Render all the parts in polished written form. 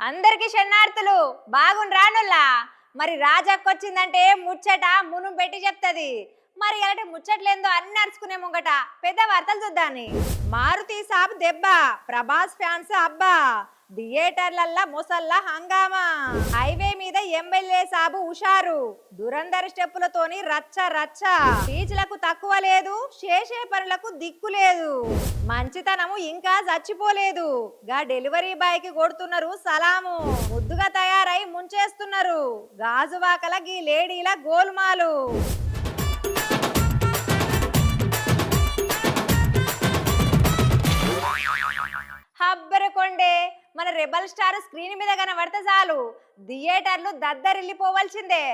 అందరికి శరణార్థులు బాగుండ్రానుల్లా. మరి రాజక్కొచ్చిందంటే ముచ్చట మును పెట్టి చెప్తది. మరి అలాంటి ముచ్చట్లేందో అన్ని నడుచుకునే ముంగట పెద్ద వార్తలు చూద్దాని. మారుతి సాబ్ దెబ్బ, ప్రభాస్ ఫ్యాన్స్ అబ్బా, థియేటర్లల్లా ముసల్లా హంగామా, హైవే మీద ఎమ్మెల్యే సాబు హుషారు, దురందర స్టెప్పులతోని రచ్చ రచ్చ, బీచ్లకు తక్కువ లేదు, చేసే పనులకు దిక్కు లేదు, మంచితనము ఇంకా చచ్చిపోలేదు, గా డెలివరీ బాయ్ కి కొడుతున్నారు సలాము, ముద్దుగా తయారై ముంచేస్తున్నారు, గాజువాకల గీ లేడీల గోల్మాలు. హబ్బరకొండే మన రెబల్ స్టార్ స్క్రీన్ మీద కనబడితే చాలు థియేటర్లు దద్దరిల్లిపోవాల్సిందే.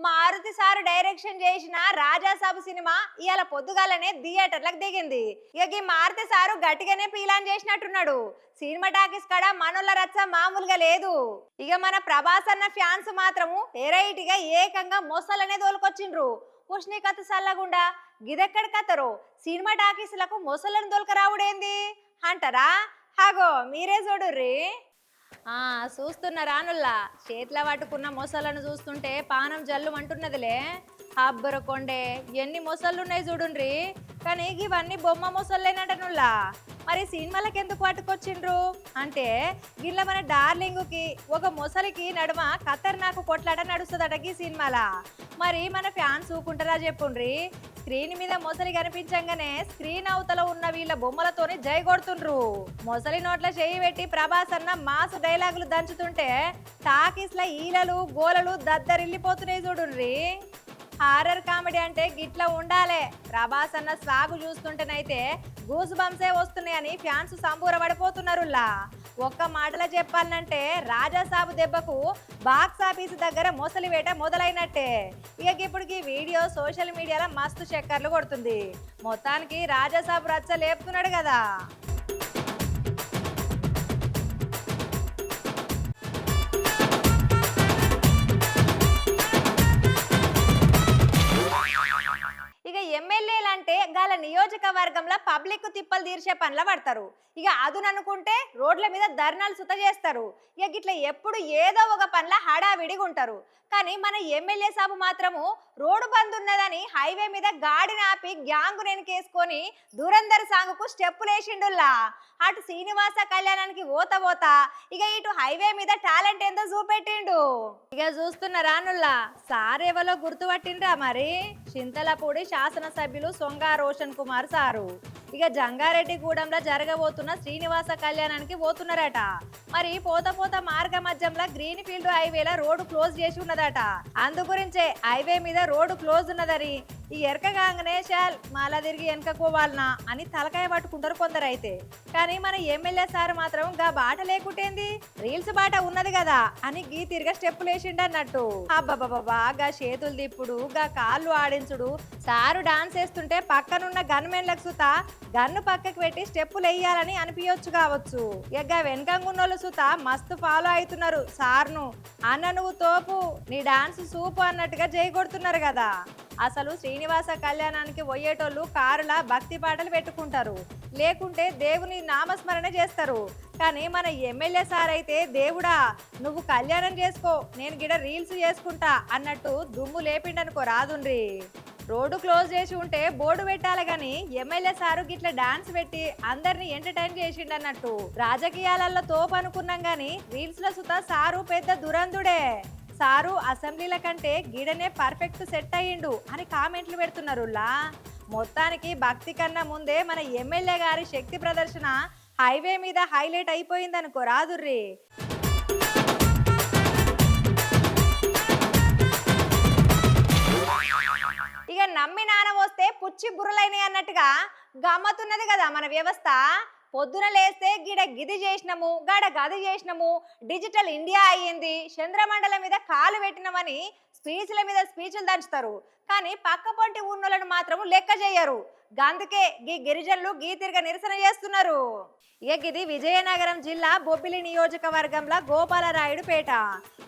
మారుతి సారు డైరెక్షన్ చేసిన రాజాసాబు సినిమా ఇవాళ పొద్దుగాలనే థియేటర్లకు దిగింది. ఇక ఈ మారుతి సారు గట్టిగానే పీలాన్ చేసినట్టున్నాడు. సినిమా టాకీస్ కాడ మనోళ్ళ రచ్చ మామూలుగా లేదు. ఇక మన ప్రభాస్ అన్న ఫ్యాన్స్ మాత్రము ఎరైటిగా ఏకంగా మొసలనే తోలుకొచ్చిండ్రు. పుష్ని కథ సల్లగుండా గిదెక్కడ కథరో సినిమా టాకీస్లకు మొసలను తోలుకరావుడేంది అంటారా? హాగో మీరే చూడుర్రి. చూస్తున్నారానుల్లా, చేతిలో పట్టుకున్న మొసలను చూస్తుంటే పానం జల్లు అంటున్నదిలే. అబ్బరకొండే ఎన్ని మొసళ్ళు ఉన్నాయి చూడుండ్రి. కానీ ఇవన్నీ బొమ్మ మొసళ్ళేనంటనుల్లా. మరి సినిమాలకు ఎందుకు పట్టుకొచ్చిండ్రు అంటే గిట్ల మన డార్లింగుకి ఒక మొసలికి నడుమ ఖతర్నాకు కొట్లాట నడుస్తుందట ఈ సినిమాల. మరి మన ఫ్యాన్స్ ఊకుంటారా చెప్పుండ్రి. స్క్రీన్ మీద మొసలి కనిపించంగానే స్క్రీన్ అవతల ఉన్న వీళ్ళ బొమ్మలతోని జై కొడుతుండ్రు. మొసలి నోట్ల చేయి పెట్టి ప్రభాస్ అన్న మాసు డైలాగులు దంచుతుంటే టాకీస్ల ఈలలు గోలలు దద్దరిల్లిపోతున్నాయి చూడుండ్రి. హారర్ కామెడీ అంటే గిట్లా ఉండాలే. ప్రభాస్ అన్న స్వాగు చూస్తుంటేనైతే గూస్ బంప్సే వస్తున్నాయని ఫ్యాన్స్ సంబూరపడిపోతున్నారులా. ఒక్క మాటలో చెప్పాలంటే రాజాసాబు దెబ్బకు బాక్స్ ఆఫీస్ దగ్గర మొసలి వేట మొదలైనట్టే. ఇక ఇప్పుడు ఈ వీడియో సోషల్ మీడియాలో మస్తు చక్కర్లు కొడుతుంది. మొత్తానికి రాజాసాబు రచ్చ లేపుతున్నాడు కదా. ఇక ఎమ్మెల్యేలు అంటే గాల నియోజకవర్గంలో పబ్లిక్ తిప్పలు తీర్చే పనుల పడతారు. ఇక అదుననుకుంటే రోడ్ల మీద ధర్నాలు సుత చేస్తారు. ఇక గిట్ల ఎప్పుడు ఏదో ఒక పనుల హడావిడిగా ఉంటారు. కానీ మన ఎమ్మెల్యే సాబు మాత్రము రోడ్డు బంద్ ఉన్నదని హైవే మీద గాడిని ఆపి గ్యాంగు నెనకేసుకొని దురందర్ సాంగుకు స్టెప్పులు వేసిండుల్లా. అటు శ్రీనివాస కళ్యాణానికి ఓత ఇక ఇటు హైవే మీద టాలెంట్ ఏందో చూపెట్టిండు. ఇక చూస్తున్నారానుల్లా, సారేవలో గుర్తుపట్టిండ్రా మరి? చింతలపూడి శాసనసభ్యులు సొంగ రోషన్ కుమార్ సారు. ఇక జంగారెడ్డిగూడెంలో జరగబోతున్న శ్రీనివాస కళ్యాణానికి పోతున్నారట. మరి పోత మార్గ మధ్యంలో గ్రీన్ ఫీల్డ్ హైవేలో రోడ్డు క్లోజ్ చేసి ఉన్నదట. అందు గురించే హైవే మీద రోడ్డు క్లోజ్ ఉన్నదని ఈ ఎరకగానే షాల్ మళ్ళా తిరిగి వెనకపోవాలనా అని తలకాయ పట్టుకుంటారు కొందరైతే. కానీ మన ఎమ్మెల్యే సార్ మాత్రం గా బాట లేకుంటేంది, రీల్స్ బాట ఉన్నది కదా అని గీ తిరిగా స్టెప్పులు వేసిండన్నట్టు. అబ్బబ్బబ్బా, గా చేతులు దిప్పుడు గా కాళ్ళు ఆడించుడు, సారు డాన్స్ వేస్తుంటే పక్కనున్న గన్మెన్లకు సుత గన్ను పక్కకు పెట్టి స్టెప్పులు వేయాలని అనిపించచ్చు కావచ్చు. ఇక వెనకంగున్నోళ్ళు సుత మస్తు ఫాలో అవుతున్నారు సార్ను. అన్న నువ్వు తోపు, నీ డాన్స్ సూపు అన్నట్టుగా జై కొడుతున్నారు కదా. అసలు శ్రీనివాస కళ్యాణానికి పోయేటోళ్ళు కారుల భక్తి పాటలు పెట్టుకుంటారు, లేకుంటే దేవుని నామస్మరణ చేస్తారు. కానీ మన ఎమ్మెల్యే సార్ అయితే దేవుడా నువ్వు కళ్యాణం చేసుకో, నేను గిడ రీల్స్ చేసుకుంటా అన్నట్టు దుమ్ము లేపిండనుకో రాదుండ్రి. రోడ్డు క్లోజ్ చేసి ఉంటే బోర్డు పెట్టాలి గాని ఎమ్మెల్యే సారు గిట్ల డాన్స్ పెట్టి అందరిని ఎంటర్టైన్ చేసిండన్నట్టు. రాజకీయాలలో తోపు అనుకున్నాం గాని రీల్స్ లో సుతా సారు పెద్ద దురందుడే. సారు అసెంబ్లీల కంటే గిడనే పర్ఫెక్ట్ సెట్ అయ్యిండు అని కామెంట్లు పెడుతున్నారులా. మొత్తానికి భక్తి కన్నా ముందే మన ఎమ్మెల్యే గారి శక్తి ప్రదర్శన హైవే మీద హైలైట్ అయిపోయిందనుకో రాదుర్రి. ఇక నమ్మి నాన్న వస్తే పుచ్చి బుర్రలైనవి అన్నట్టుగా గమ్మతున్నది కదా మన వ్యవస్థ. పొద్దున లేస్తే గిడ గిది చేసినాము, గడ గది చేసినాము, డిజిటల్ ఇండియా అయ్యింది, చంద్రమండలం మీద కాలు పెట్టినామని స్పీచ్ల మీద స్పీచ్లు దంచుతారు. కానీ పక్క పొంటి ఉన్నోళ్ళను మాత్రం లెక్క చేయరు. గందుకే గీ గిరిజనులు గీ తిరిగ నిరసన చేస్తున్నారు. ఇక గిది విజయనగరం జిల్లా బొబ్బిలి నియోజకవర్గంలో గోపాలరాయుడుపేట.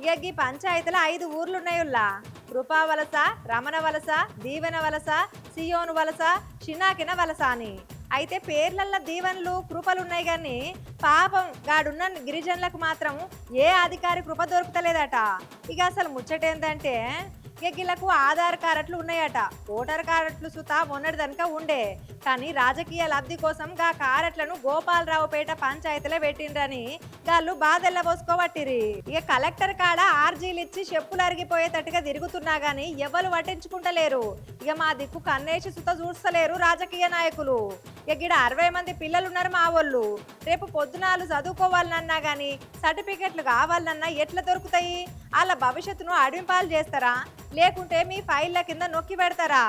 ఇక గీ పంచాయతీలో 5 ఊర్లున్నాయుల్లా. కృపావలస, రమణ వలస, దీవెన వలస, సియోను వలస, చిన్నాకిన వలస అని. అయితే పేర్లల్లో దీవెనలు కృపలు ఉన్నాయి కానీ పాపం గాడున్న గిరిజనులకు మాత్రం ఏ అధికారి కృప దొరుకుతలేదట. ఇక అసలు ముచ్చటేందంటే వీళ్ళకు ఆధార్ కార్డులు ఉన్నాయట, ఓటర్ కార్డులు సుతా మొన్నటిదనక ఉండే, కానీ రాజకీయ లబ్ధి కోసం గా కార్డులను గోపాలరావుపేట పంచాయతీలో పెట్టిండ్రని వాళ్ళు బాధెల్ల పోసుకోబట్టిరి. ఇక కలెక్టర్ కాడ ఆర్జీలు ఇచ్చి చెప్పులు అరిగిపోయేటట్టుగా తిరుగుతున్నా గానీ ఎవరు పట్టించుకుంటలేరు. ఇక మా దిక్కు కన్నేసి సుత చూస్తలేరు రాజకీయ నాయకులు. ఇక గిడ 60 మంది పిల్లలున్నారు మా వాళ్ళు. రేపు పొద్దునాలు చదువుకోవాలన్నా గానీ సర్టిఫికెట్లు కావాలన్నా ఎట్లా దొరుకుతాయి? వాళ్ళ భవిష్యత్తును అడింపాలు చేస్తారా, లేకుంటే మీ ఫైళ్ళ కింద నొక్కి పెడతారా?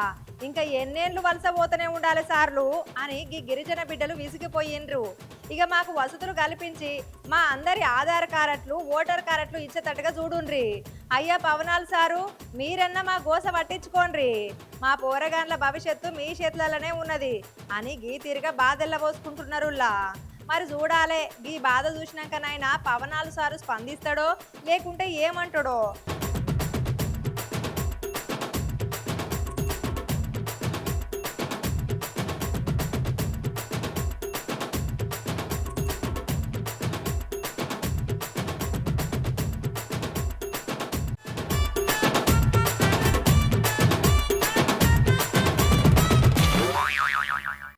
ఇంకా ఎన్నేళ్ళు వలస పోతూనే ఉండాలి సార్లు అని గిరిజన బిడ్డలు విసిగిపోయిండ్రు. ఇక మాకు వసతులు కల్పించి మా అందరి ఆధార్ కార్డులు ఓటర్ కార్డులు ఇచ్చేటట్టుగా చూడుండ్రి. అయ్యా పవనాలు సారు, మీరన్నా మా గోస పట్టించుకోండ్రి, మా పోరగాన్ల భవిష్యత్తు మీ చేతులలోనే ఉన్నది అని తిరిగా బాధెల్ల పోసుకుంటున్నారులా. మరి చూడాలే ఈ బాధ చూసినాకనైనా పవనాలు సారు స్పందిస్తాడో లేకుంటే ఏమంటాడో.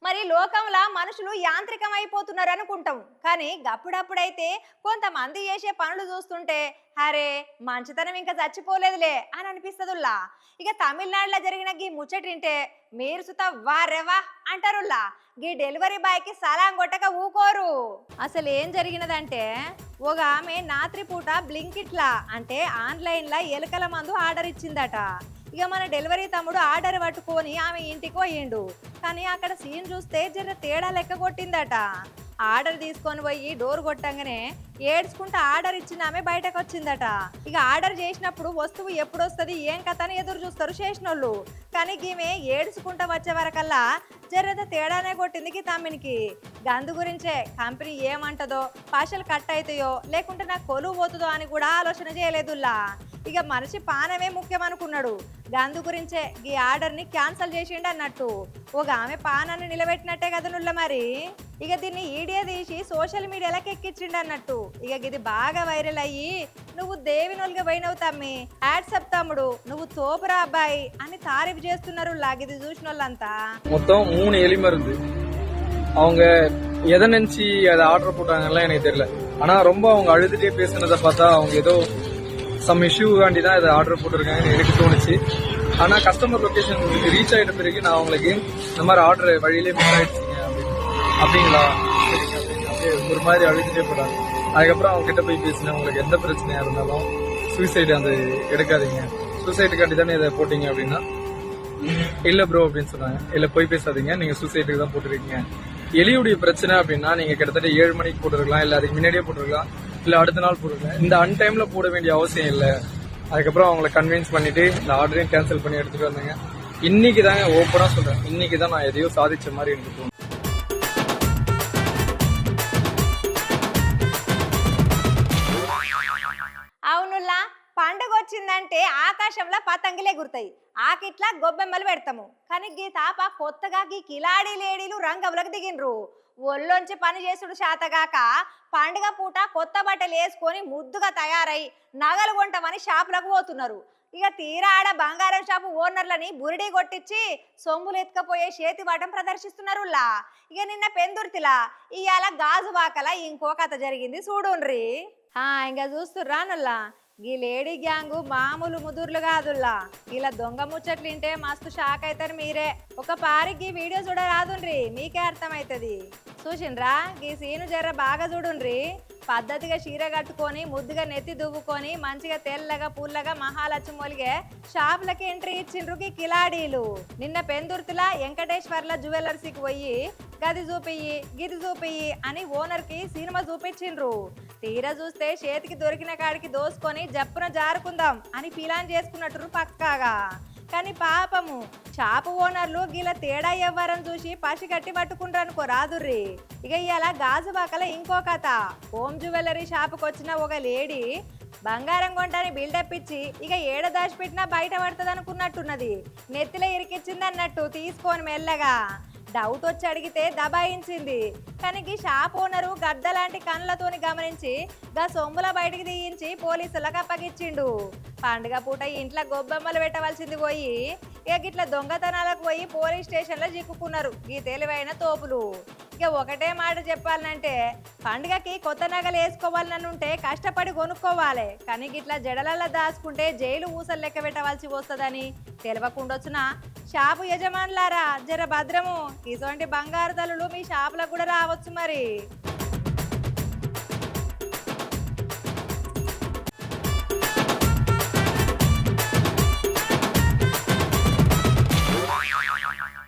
మరి లోకంలో మనుషులు యాంత్రికం అయిపోతున్నారు అనుకుంటాం, కానీ గప్పుడప్పుడైతే కొంతమంది చేసే పనులు చూస్తుంటే అరే మంచితనం ఇంకా చచ్చిపోలేదులే అని అనిపిస్తుందిలా. ఇక తమిళనాడులో జరిగిన గీ ముచ్చటింటే మీరు సుత వారెవా అంటారులా. గీ డెలివరీ బాయ్కి సలాం కొట్టక ఊకోరు. అసలు ఏం జరిగినదంటే ఒక ఆమె రాత్రిపూట బ్లింకిట్లా అంటే ఆన్లైన్లో ఎలుకల మందు ఆర్డర్ ఇచ్చిందట. ఇక మన డెలివరీ తమ్ముడు ఆర్డర్ పట్టుకొని ఆమె ఇంటికి పోయిండు, కానీ అక్కడ సీన్ చూస్తే జర తేడా లెక్క కొట్టిందట. ఆర్డర్ తీసుకొని పోయి డోర్ కొట్టంగానే ఏడ్చుకుంటూ ఆర్డర్ ఇచ్చిన ఆమె బయటకు వచ్చిందట. ఇక ఆర్డర్ చేసినప్పుడు వస్తువు ఎప్పుడు వస్తుంది ఏం కథ అని ఎదురు చూస్తారు చేసినోళ్ళు, కానీ ఈమె ఏడ్చుకుంటూ వచ్చే వరకల్లా జర్రత తేడానే కొట్టింది తమ్మినికి. గందు గురించే కంపెనీ ఏమంటదో, పాషలు కట్ అవుతాయో లేకుంటే నాకు కొలువు పోతుందో అని కూడా ఆలోచన చేయలేదులా. ఇక మనిషి పానమే ముఖ్యం అనుకున్నాడు. గందు గురించే ఈ ఆర్డర్ని క్యాన్సిల్ చేసిండు అన్నట్టు. ఒక ఆమె పానాన్ని నిలబెట్టినట్టే కదా నుల్ల. మరి ఇక దీన్ని ఈడియో తీసి సోషల్ మీడియాలోకి ఎక్కించిండు అన్నట్టు. ఇక ఇది బాగా వైరల్ అయ్యి నువ్వు దేవినోలుగా పోయినవు తమ్మి, యాడ్సప్ తమ్ముడు, నువ్వు తోపురా అబ్బాయి అని తారీఫ్ చేస్తున్నారు. ఇది చూసిన వాళ్ళంతా మొత్తం 3 எலி மருந்து அவங்க எதை நினைச்சு அதை ஆர்டர் போட்டாங்கலாம் எனக்கு தெரியல. ஆனா ரொம்ப அவங்க அழுதுட்டே பேசுனதை பார்த்தா அவங்க ஏதோ சம் இஷ்யூ காண்டி தான் இதை ஆர்டர் போட்டிருக்காங்கன்னு எனக்கு தோணுச்சு. ஆனா கஸ்டமர் லொகேஷன் ரீச் ஆயிட்ட பிறகு நான் அவங்களுக்கு இந்த மாதிரி ஆர்டர் வழியிலே மிஸ் ஆயிடுச்சிங்க அப்படிங்களா அப்படியே ஒரு மாதிரி அழுதுட்டே போட்டாங்க. அதுக்கப்புறம் அவங்க கிட்ட போய் பேசினேன், உங்களுக்கு எந்த பிரச்சனையா இருந்தாலும் சூசைடு அந்த எடுக்காதீங்க, சூசைடுக்காண்டி தானே இதை போட்டீங்க அப்படின்னா இல்ல ப்ரோ அப்படின்னு சொன்னாங்க. இல்ல போய் பேசாதீங்க, நீங்க சூசைடுக்கு தான் போட்டுருக்கீங்க. எலியுடைய பிரச்சனை அப்படின்னா நீங்க கிட்டத்தட்ட 7 மணிக்கு போட்டுருக்கலாம், இல்ல அதுக்கு முன்னாடியே போட்டுருக்கலாம், இல்ல அடுத்த நாள் போட்டுருக்கலாம். இந்த அன்டைம்ல போட வேண்டிய அவசியம் இல்ல. அதுக்கப்புறம் அவங்களை கன்வின்ஸ் பண்ணிட்டு இந்த ஆர்டரையும் கேன்சல் பண்ணி எடுத்துட்டு வந்தாங்க. இன்னைக்கு தாங்க ஓப்பனா சொல்றேன், இன்னைக்கு தான் நான் எதையோ சாதிச்ச மாதிரி எனக்கு தோணும். అవునులా, పండుగ వచ్చిందంటే ఆకాశంలో పతంగులు ఎగురుతాయి, ఆకిట్లా గొబ్బెమ్మలు పెడతాము. కానీ గీ తాప కొత్తగా గీ కిలాడీ లేడీలు రంగంలోకి దిగిండ్రు. ఒళ్ళొంచి పని చేసుడు శాతగాక పండుగ పూట కొత్త బట్టలు వేసుకొని ముద్దుగా తయారై నగలు కొంటామని షాపులకు పోతున్నారు. ఇక తీరా ఆడ బంగారం షాపు ఓనర్లని బురిడి కొట్టించి సొమ్ములు ఎత్తుకపోయే చేతి వాటం ప్రదర్శిస్తున్నారులా. ఇక నిన్న పెందుర్తిలా, ఇవాళ గాజువాకల ఇంకో కథ జరిగింది చూడుండ్రి. ఇంకా చూస్తుర్రానుల్లా, ఈ లేడీ గ్యాంగు మామూలు ముదుర్లు కాదుల్లా. ఇలా దొంగ ముచ్చట్లు వింటే మస్తు షాక్ అవుతారు మీరే. ఒక పారికి వీడియో చూడరాదుండ్రి, మీకే అర్థమవుతుంది. చూసిండ్రా ఈ సీను జర్ర బాగా చూడుండ్రి. పద్ధతిగా చీర కట్టుకొని ముద్దుగా నెత్తి దువ్వుకొని మంచిగా తెల్లగా పుల్లగా మహాలక్ష్మోలిగే షాపులకి ఎంట్రీ ఇచ్చిండ్రు ఈ కిలాడీలు. నిన్న పెందుర్తిలా వెంకటేశ్వర్ల జ్యువెలర్సీకి పోయి గది చూపియ్యి గిది చూపియ్యి అని ఓనర్ కి సినిమా చూపించిండ్రు. తీరా చూస్తే చేతికి దొరికిన కాడికి దోసుకొని జప్పున జారుకుందాం అని ప్లాన్ చేసుకున్నట్టు పక్కాగా. కానీ పాపము షాపు ఓనర్లు గీల తేడా ఎవ్వరని చూసి పసి కట్టి పట్టుకుంటారనుకో రాదుర్రి. ఇక ఇవాళ గాజువాకల ఇంకో కథ. హోమ్ జ్యువెలరీ షాపుకి వచ్చిన ఒక లేడీ బంగారం కొంటాని బిల్డప్ ఇచ్చి ఇక ఏడ దాచిపెట్టినా బయట పడుతుంది అనుకున్నట్టున్నది. నెత్తిలో ఇరికిచ్చింది అన్నట్టు తీసుకొని మెల్లగా డౌట్ వచ్చి అడిగితే దబాయించింది. కానీ ఈ షాప్ ఓనరు గద్ద లాంటి కళ్ళతోని గమనించి గా సొమ్ముల బయటికి తీయించి పోలీసులకు అప్పగిచ్చిండు. పండుగ పూట ఇంట్లో గొబ్బెమ్మలు పెట్టవలసింది పోయి ఇక గిట్ల దొంగతనాలకు పోయి పోలీస్ స్టేషన్లో చిక్కుకున్నారు ఈ తెలివైన తోపులు. ఇక ఒకటే మాట చెప్పాలంటే పండుగకి కొత్త నగలు వేసుకోవాలని ఉంటే కష్టపడి కొనుక్కోవాలి, కానీ గిట్లా జడలల్లో దాచుకుంటే జైలు ఊసలు లెక్క పెట్టవలసి వస్తుందని తెలియకుండొచ్చున షాపు యజమానులారా జర భద్రము. ఇటువంటి బంగారు తల్లులు మీ షాపులకు కూడా రావచ్చు మరి.